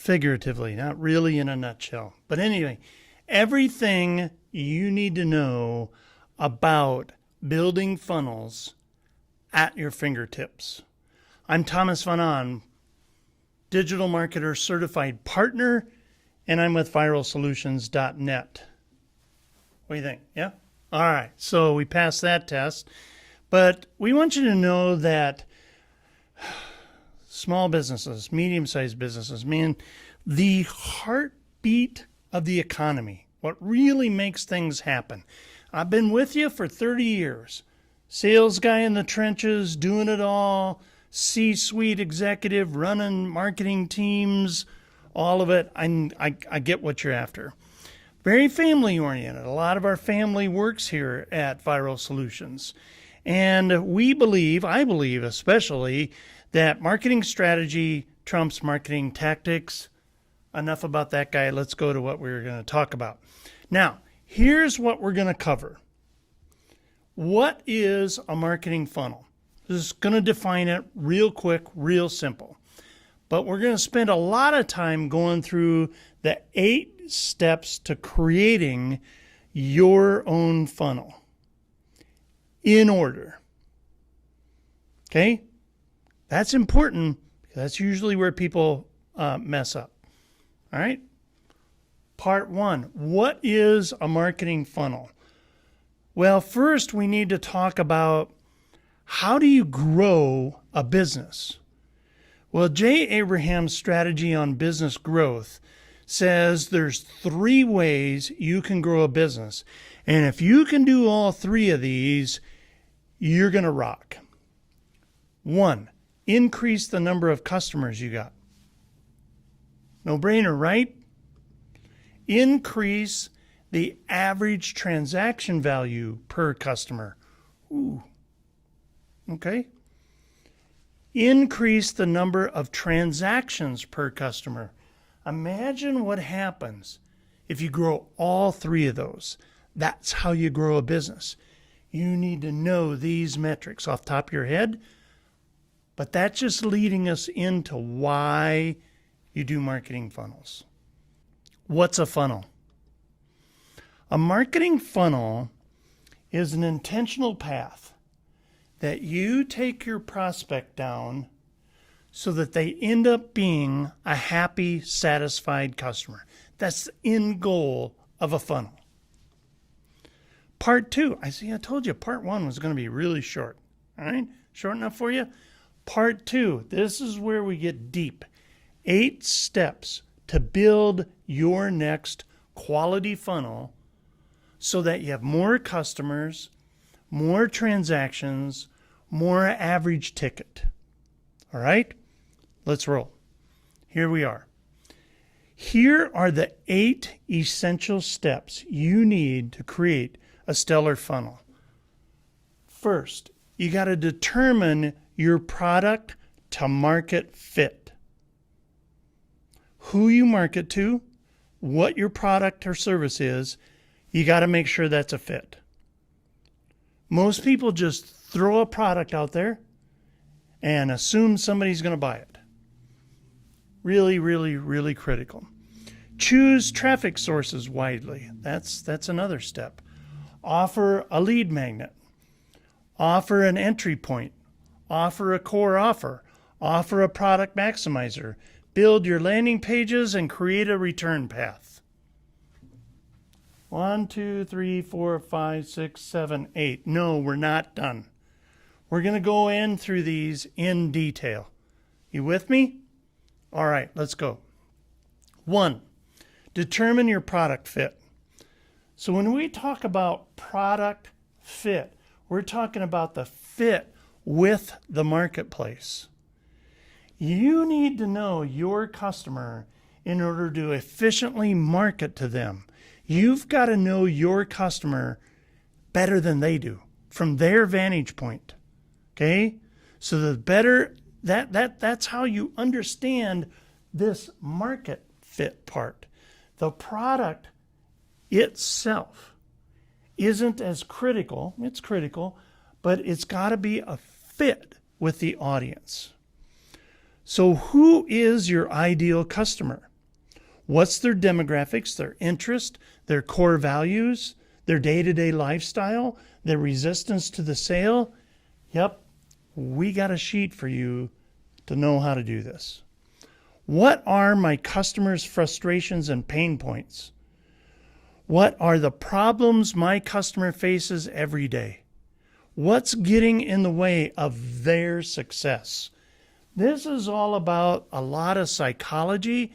figuratively, not really in a nutshell. But anyway, everything you need to know about building funnels at your fingertips. I'm Thomas Van On, digital marketer certified partner, and I'm with viralsolutions.net. What do you think? Yeah? All right. So we passed that test. But we want you to know that small businesses, medium-sized businesses, man, the heartbeat of the economy, what really makes things happen. I've been with you for 30 years. Sales guy in the trenches, doing it all, C-suite executive, running marketing teams, all of it. I get what you're after. Very family-oriented. A lot of our family works here at Viral Solutions. And we believe, I believe especially, that marketing strategy trumps marketing tactics. Enough about that guy. Let's go to what we're going to talk about. Now, here's what we're going to cover. What is a marketing funnel? Just going to define it real quick, real simple. But we're going to spend a lot of time going through the 8 steps to creating your own funnel in order. Okay? That's important because that's usually where people mess up. All right? Part 1. What is a marketing funnel? Well, first we need to talk about how do you grow a business? Well, Jay Abraham's strategy on business growth says there's 3 ways you can grow a business. And if you can do all 3 of these, you're going to rock. 1, increase the number of customers you got. No brainer, right? Increase the average transaction value per customer. Ooh. Okay. Increase the number of transactions per customer. Imagine what happens if you grow all 3 of those. That's how you grow a business. You need to know these metrics off the top of your head, but that's just leading us into why you do marketing funnels. What's a funnel? A marketing funnel is an intentional path that you take your prospect down so that they end up being a happy, satisfied customer. That's the end goal of a funnel. Part 2, I told you part 1 was going to be really short. All right? Short enough for you? Part 2, this is where we get deep. 8 steps to build your next quality funnel so that you have more customers, more transactions, more average ticket. All right? Let's roll. Here we are. Here are the 8 essential steps you need to create a stellar funnel. First, you got to determine your product to market fit. Who you market to, what your product or service is, you got to make sure that's a fit. Most people just throw a product out there and assume somebody's going to buy it. Really, really, really critical. Choose traffic sources widely. That's another step. Offer a lead magnet. Offer an entry point. Offer a core offer. Offer a product maximizer. Build your landing pages and create a return path. 1, 2, 3, 4, 5, 6, 7, 8. No, we're not done. We're going to go in through these in detail. You with me? All right, let's go. 1, determine your product fit. So when we talk about product fit, we're talking about the fit with the marketplace. You need to know your customer in order to efficiently market to them. You've got to know your customer better than they do from their vantage point. Okay? So the better that's how you understand this market fit part. The product itself isn't as critical. It's critical, but it's got to be a fit with the audience. So who is your ideal customer? What's their demographics, their interest, their core values, their day-to-day lifestyle, their resistance to the sale? Yep, we got a sheet for you to know how to do this. What are my customers' frustrations and pain points? What are the problems my customer faces every day? What's getting in the way of their success? This is all about a lot of psychology,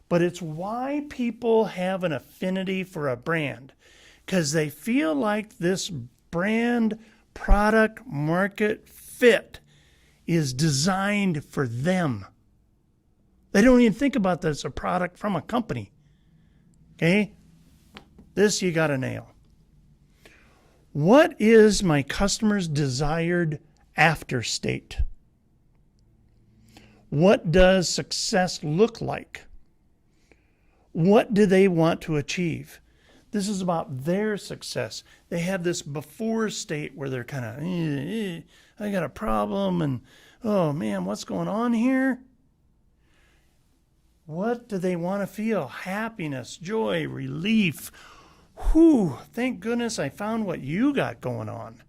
but it's why people have an affinity for a brand, because they feel like this brand product market fit is designed for them. They don't even think about this as a product from a company. Okay? This you got to nail. What is my customer's desired after state? What does success look like? What do they want to achieve? This is about their success. They have this before state where they're kind of, I got a problem and, oh man, what's going on here? What do they want to feel? Happiness, joy, relief. Whew, thank goodness I found what you got going on.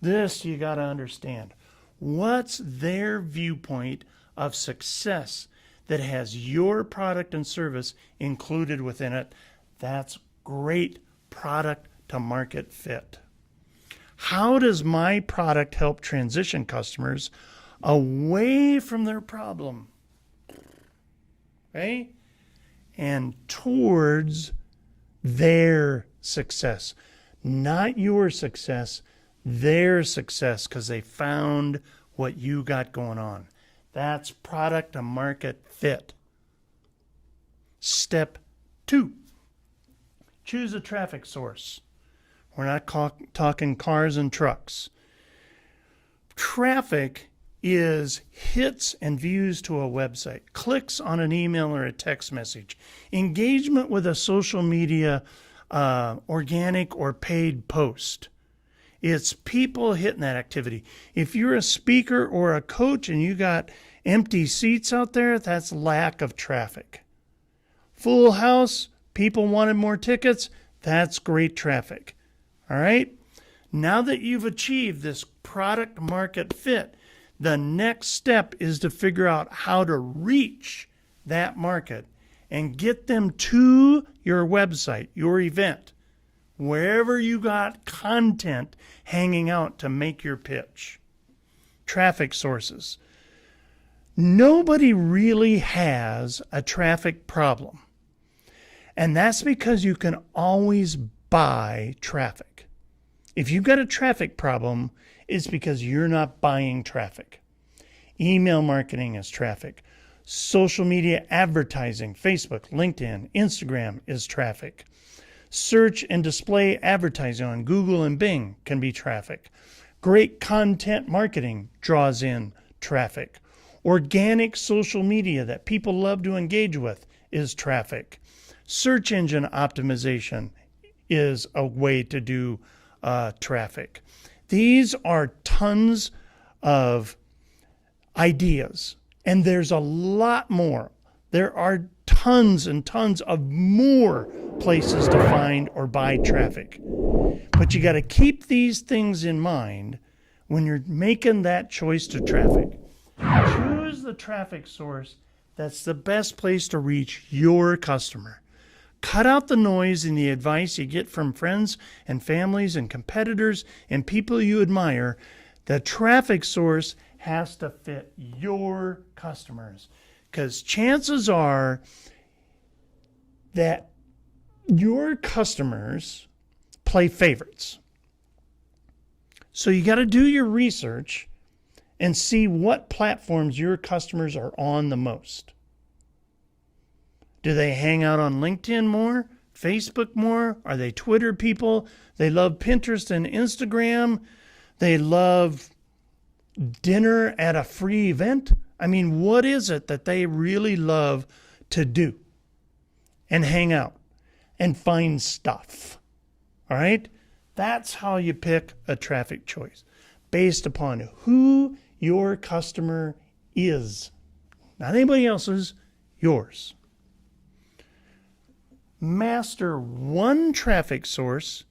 This you got to understand. What's their viewpoint of success that has your product and service included within it? That's great product to market fit. How does my product help transition customers away from their problem? Okay? And towards their success. Not your success, their success, because they found what you got going on. That's product to market fit. Step 2. Choose a traffic source. We're not talking cars and trucks. Traffic is hits and views to a website, clicks on an email or a text message, engagement with a social media organic or paid post. It's people hitting that activity. If you're a speaker or a coach and you got empty seats out there, that's lack of traffic. Full house, people wanted more tickets, that's great traffic. All right? Now that you've achieved this product market fit, the next step is to figure out how to reach that market and get them to your website, your event, wherever you got content hanging out to make your pitch. Traffic sources. Nobody really has a traffic problem. And that's because you can always buy traffic. If you've got a traffic problem, it's because you're not buying traffic. Email marketing is traffic. Social media advertising, Facebook, LinkedIn, Instagram is traffic. Search and display advertising on Google and Bing can be traffic. Great content marketing draws in traffic. Organic social media that people love to engage with is traffic. Search engine optimization is a way to do traffic. These are tons of ideas, and there's a lot more. There are tons and tons of more places to find or buy traffic. But you got to keep these things in mind when you're making that choice to traffic. Choose the traffic source that's the best place to reach your customer. Cut out the noise and the advice you get from friends and families and competitors and people you admire. The traffic source has to fit your customers, because chances are that your customers play favorites. So you got to do your research and see what platforms your customers are on the most. Do they hang out on LinkedIn more? Facebook more? Are they Twitter people? They love Pinterest and Instagram. They love dinner at a free event. I mean, what is it that they really love to do and hang out and find stuff? All right? That's how you pick a traffic choice, based upon who your customer is. Not anybody else's, yours. Master one traffic source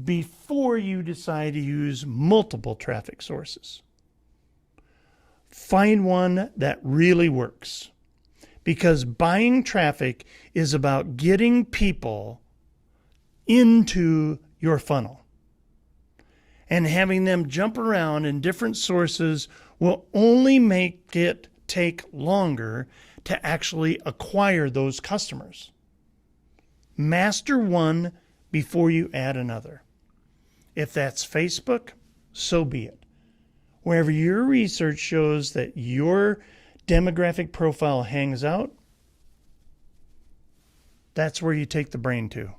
before you decide to use multiple traffic sources. Find one that really works, because buying traffic is about getting people into your funnel, and having them jump around in different sources will only make it take longer to actually acquire those customers. Master one before you add another. If that's Facebook, so be it. Wherever your research shows that your demographic profile hangs out, that's where you take the brain to.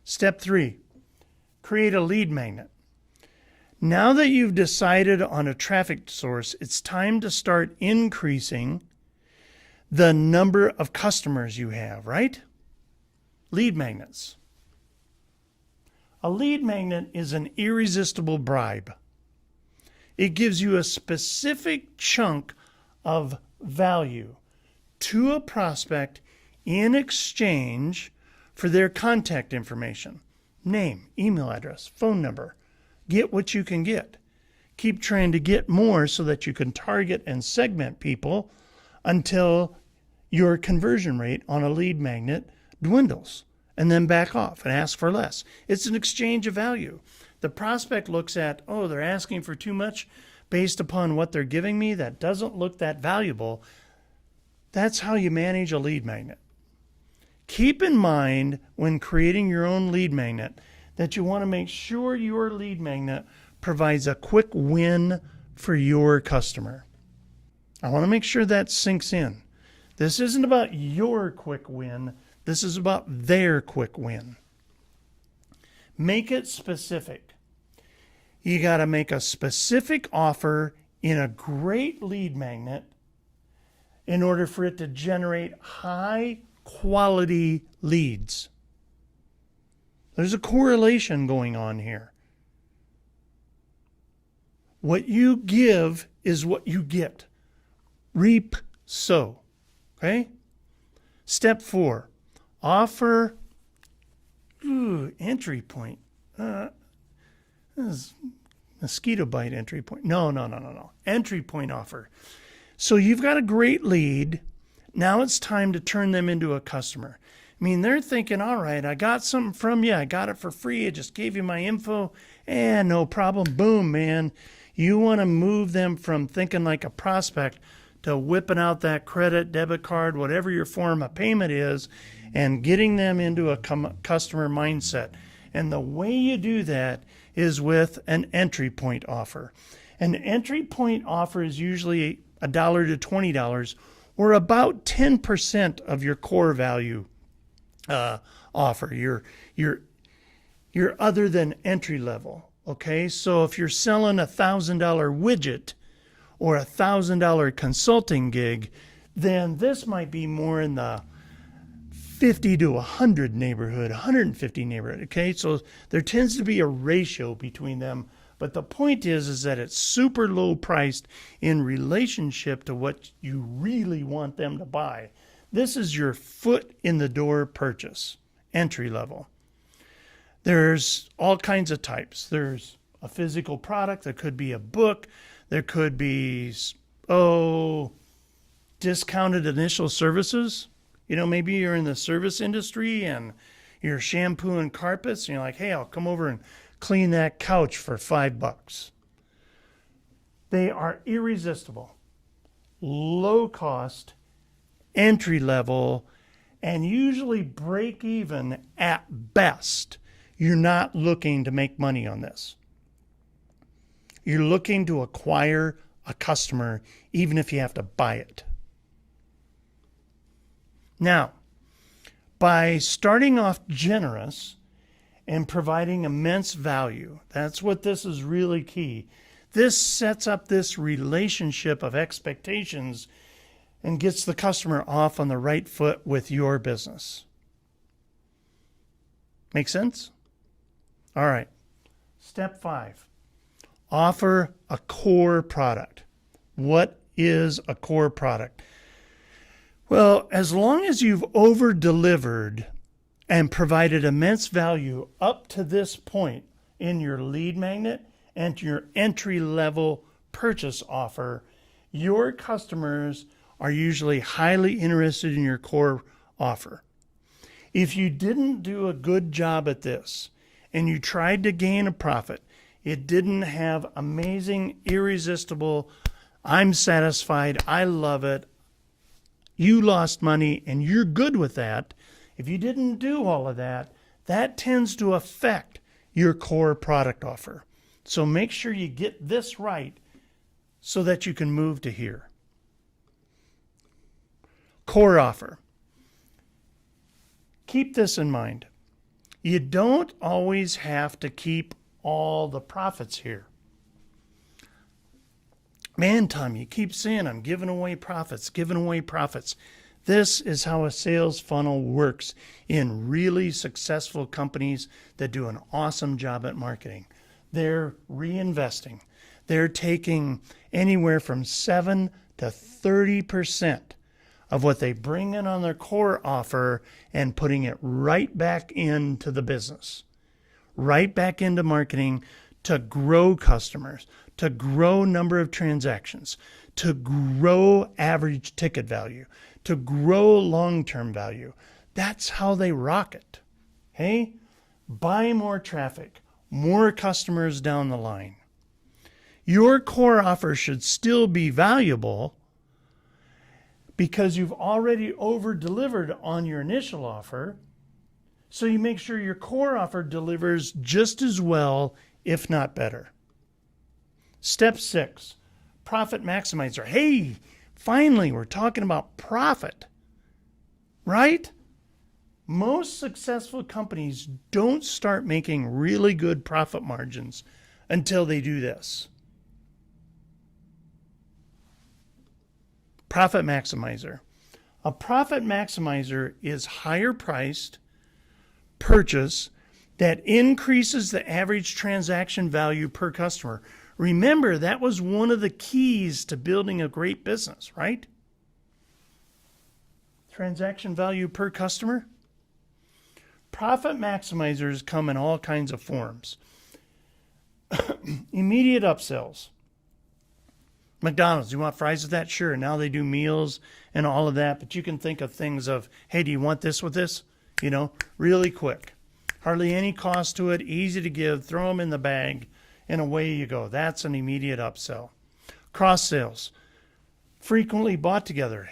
Step 3, create a lead magnet. Now that you've decided on a traffic source, it's time to start increasing the number of customers you have, right? Lead magnets. A lead magnet is an irresistible bribe. It gives you a specific chunk of value to a prospect in exchange for their contact information, name, email address, phone number. Get what you can get. Keep trying to get more so that you can target and segment people until your conversion rate on a lead magnet dwindles, and then back off and ask for less. It's an exchange of value. The prospect looks at, oh, they're asking for too much based upon what they're giving me. That doesn't look that valuable. That's how you manage a lead magnet. Keep in mind when creating your own lead magnet that you want to make sure your lead magnet provides a quick win for your customer. I want to make sure that sinks in. This isn't about your quick win. This is about their quick win. Make it specific. You got to make a specific offer in a great lead magnet in order for it to generate high quality leads. There's a correlation going on here. What you give is what you get. Reap, sow. Okay? Step 4, offer entry point. This is mosquito bite entry point. No. Entry point offer. So you've got a great lead. Now it's time to turn them into a customer. I mean, they're thinking, all right, I got something from you. I got it for free. I just gave you my info. And no problem. Boom, man. You want to move them from thinking like a prospect to whipping out that credit, debit card, whatever your form of payment is, and getting them into a customer mindset. And the way you do that is with an entry point offer. An entry point offer is usually $1 to $20, or about 10% of your core value offer. Your other than entry level. Okay, so if you're selling $1,000 widget or $1,000 consulting gig, then this might be more in the 50 to 100 neighborhood, 150 neighborhood. Okay, so there tends to be a ratio between them. But the point is that it's super low priced in relationship to what you really want them to buy. This is your foot in the door purchase, entry level. There's all kinds of types. There's a physical product. There could be a book. There could be, discounted initial services. You know, maybe you're in the service industry and you're shampooing carpets and you're like, hey, I'll come over and clean that couch for $5. They are irresistible, low cost, entry level, and usually break even at best. You're not looking to make money on this. You're looking to acquire a customer, even if you have to buy it. Now, by starting off generous and providing immense value, that's what this is really key. This sets up this relationship of expectations and gets the customer off on the right foot with your business. Make sense? All right. Step 5. Offer a core product. What is a core product? Well, as long as you've over delivered and provided immense value up to this point in your lead magnet and your entry level purchase offer, your customers are usually highly interested in your core offer. If you didn't do a good job at this and you tried to gain a profit, it didn't have amazing, irresistible, I'm satisfied, I love it, you lost money and you're good with that. If you didn't do all of that, that tends to affect your core product offer. So make sure you get this right so that you can move to here. Core offer. Keep this in mind. You don't always have to keep all the profits here. Man, Tom, you keep saying I'm giving away profits, giving away profits. This is how a sales funnel works in really successful companies that do an awesome job at marketing. They're reinvesting. They're taking anywhere from 7 to 30% of what they bring in on their core offer and putting it right back into the business, right back into marketing to grow customers, to grow number of transactions, to grow average ticket value, to grow long-term value. That's how they rock it. Hey, buy more traffic, more customers down the line. Your core offer should still be valuable because you've already over-delivered on your initial offer. So you make sure your core offer delivers just as well, if not better. Step 6, profit maximizer. Hey, finally, we're talking about profit, right? Most successful companies don't start making really good profit margins until they do this. Profit maximizer. A profit maximizer is higher priced purchase that increases the average transaction value per customer. Remember, that was one of the keys to building a great business, right? Transaction value per customer. Profit maximizers come in all kinds of forms. Immediate upsells. McDonald's, you want fries with that? Sure. Now they do meals and all of that, but you can think of things of, hey, do you want this with this? Really quick. Hardly any cost to it, easy to give, throw them in the bag, and away you go. That's an immediate upsell. Cross sales. Frequently bought together.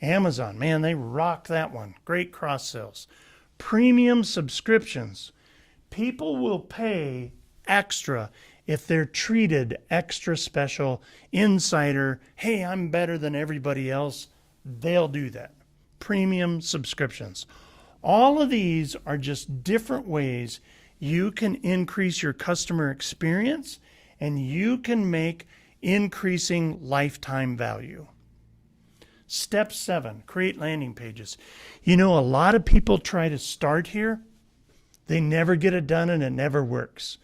Amazon, man, they rock that one. Great cross sales. Premium subscriptions. People will pay extra if they're treated extra special, insider, hey, I'm better than everybody else, they'll do that. Premium subscriptions. All of these are just different ways you can increase your customer experience and you can make increasing lifetime value. Step 7, create landing pages. A lot of people try to start here. They never get it done and it never works.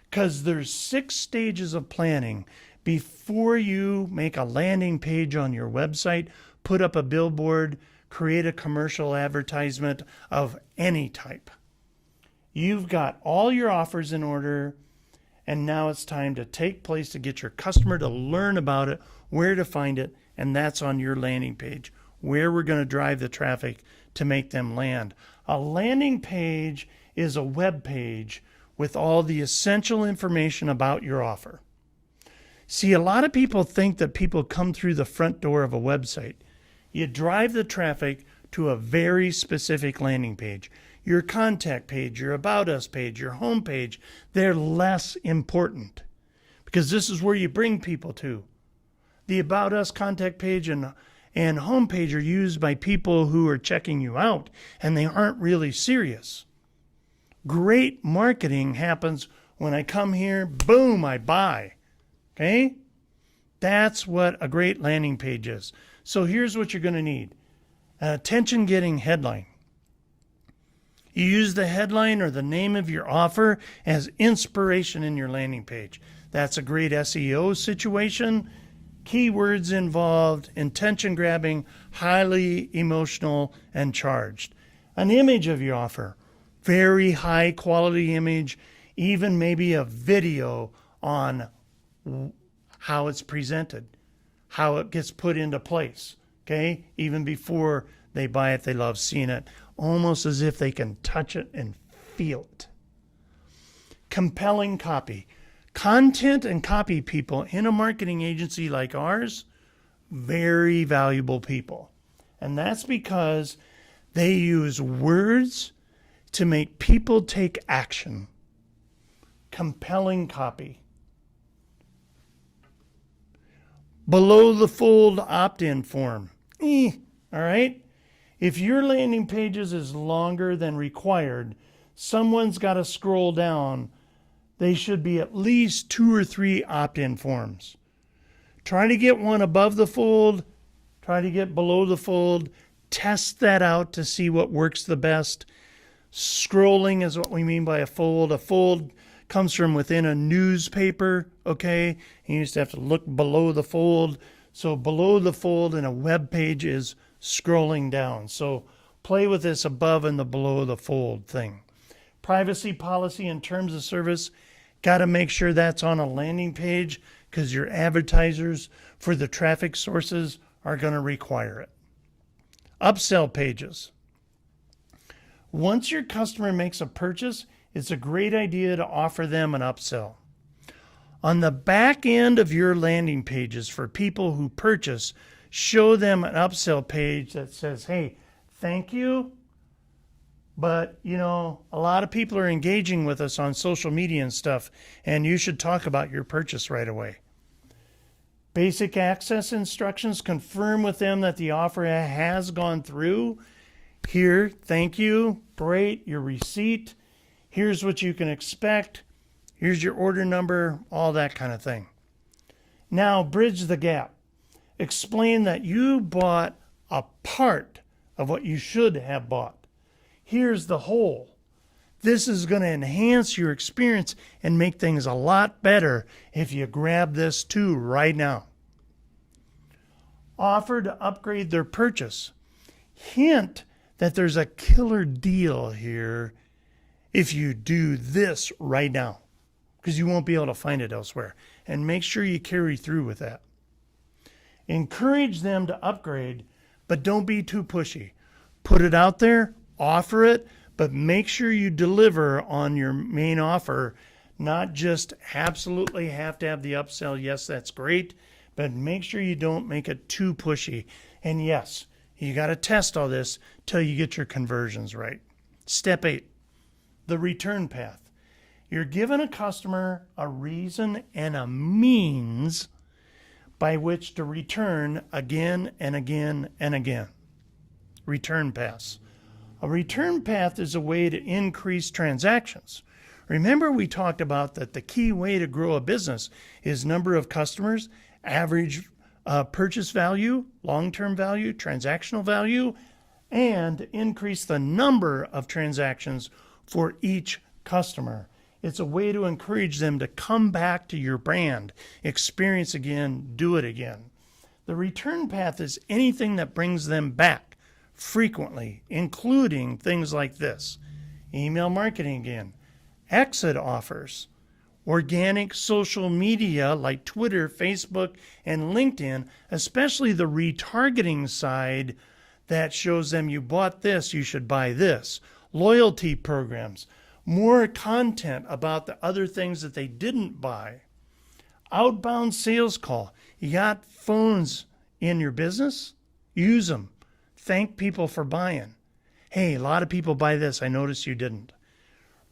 Because there's 6 stages of planning before you make a landing page on your website, put up a billboard, create a commercial advertisement of any type. You've got all your offers in order, and now it's time to take place to get your customer to learn about it, where to find it, and that's on your landing page, where we're going to drive the traffic to make them land. A landing page is a web page with all the essential information about your offer. See, a lot of people think that people come through the front door of a website. You drive the traffic to a very specific landing page. Your contact page, your About Us page, your home page, they're less important because this is where you bring people to. The About Us contact page and home page are used by people who are checking you out and they aren't really serious. Great marketing happens when I come here, boom, I buy. Okay? That's what a great landing page is. So here's what you're going to need. An attention-getting headline. You use the headline or the name of your offer as inspiration in your landing page. That's a great SEO situation. keywords involved, intention grabbing, highly emotional and charged. An image of your offer, very high quality image, even maybe a video on how it's presented, how it gets put into place. Okay, even before they buy it, they love seeing it, almost as if they can touch it and feel it. Compelling copy. Content and copy people in a marketing agency like ours, very valuable people. And that's because they use words to make people take action. Compelling copy. Below the fold opt-in form. All right? If your landing pages is longer than required, someone's got to scroll down. They should be at least 2 or 3 opt-in forms. Try to get one above the fold. Try to get below the fold. Test that out to see what works the best. Scrolling is what we mean by a fold. A fold comes from within a newspaper, okay? You used to have to look below the fold. So below the fold in a web page is scrolling down. So play with this above and the below the fold thing. Privacy policy and terms of service, got to make sure that's on a landing page because your advertisers for the traffic sources are going to require it. Upsell pages. Once your customer makes a purchase, it's a great idea to offer them an upsell. On the back end of your landing pages for people who purchase, show them an upsell page that says, hey, thank you. But, a lot of people are engaging with us on social media and stuff, and you should talk about your purchase right away. Basic access instructions, confirm with them that the offer has gone through. Here, thank you, great, your receipt. Here's what you can expect. Here's your order number, all that kind of thing. Now, bridge the gap. Explain that you bought a part of what you should have bought. Here's the whole. This is going to enhance your experience and make things a lot better if you grab this too right now. Offer to upgrade their purchase. Hint that there's a killer deal here if you do this right now, because you won't be able to find it elsewhere. And make sure you carry through with that. Encourage them to upgrade, but don't be too pushy. Put it out there. Offer it, but make sure you deliver on your main offer, not just absolutely have to have the upsell. Yes, that's great, but make sure you don't make it too pushy. And yes, you got to test all this till you get your conversions right. Step 8, the return path. You're giving a customer a reason and a means by which to return again and again and again. Return paths. A return path is a way to increase transactions. Remember, we talked about that the key way to grow a business is number of customers, average purchase value, long-term value, transactional value, and increase the number of transactions for each customer. It's a way to encourage them to come back to your brand, experience again, do it again. The return path is anything that brings them back frequently, including things like this. Email marketing again, exit offers, organic social media like Twitter, Facebook, and LinkedIn, especially the retargeting side that shows them you bought this, you should buy this. Loyalty programs, more content about the other things that they didn't buy. Outbound sales call. You got phones in your business? Use them. Thank people for buying. Hey, a lot of people buy this. I noticed you didn't.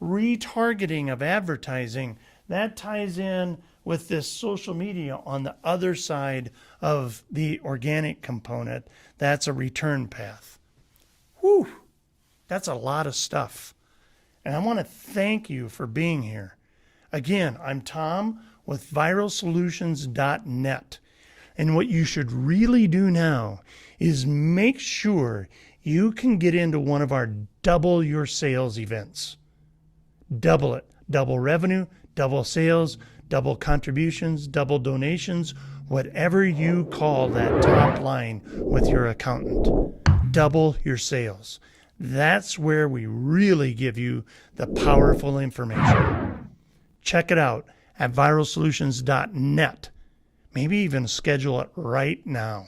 Retargeting of advertising. That ties in with this social media on the other side of the organic component. That's a return path. Whew, that's a lot of stuff. And I want to thank you for being here. Again, I'm Tom with viralsolutions.net. And what you should really do now is make sure you can get into one of our double your sales events. Double it. Double revenue, double sales, double contributions, double donations, whatever you call that top line with your accountant. Double your sales. That's where we really give you the powerful information. Check it out at viralsolutions.net. Maybe even schedule it right now.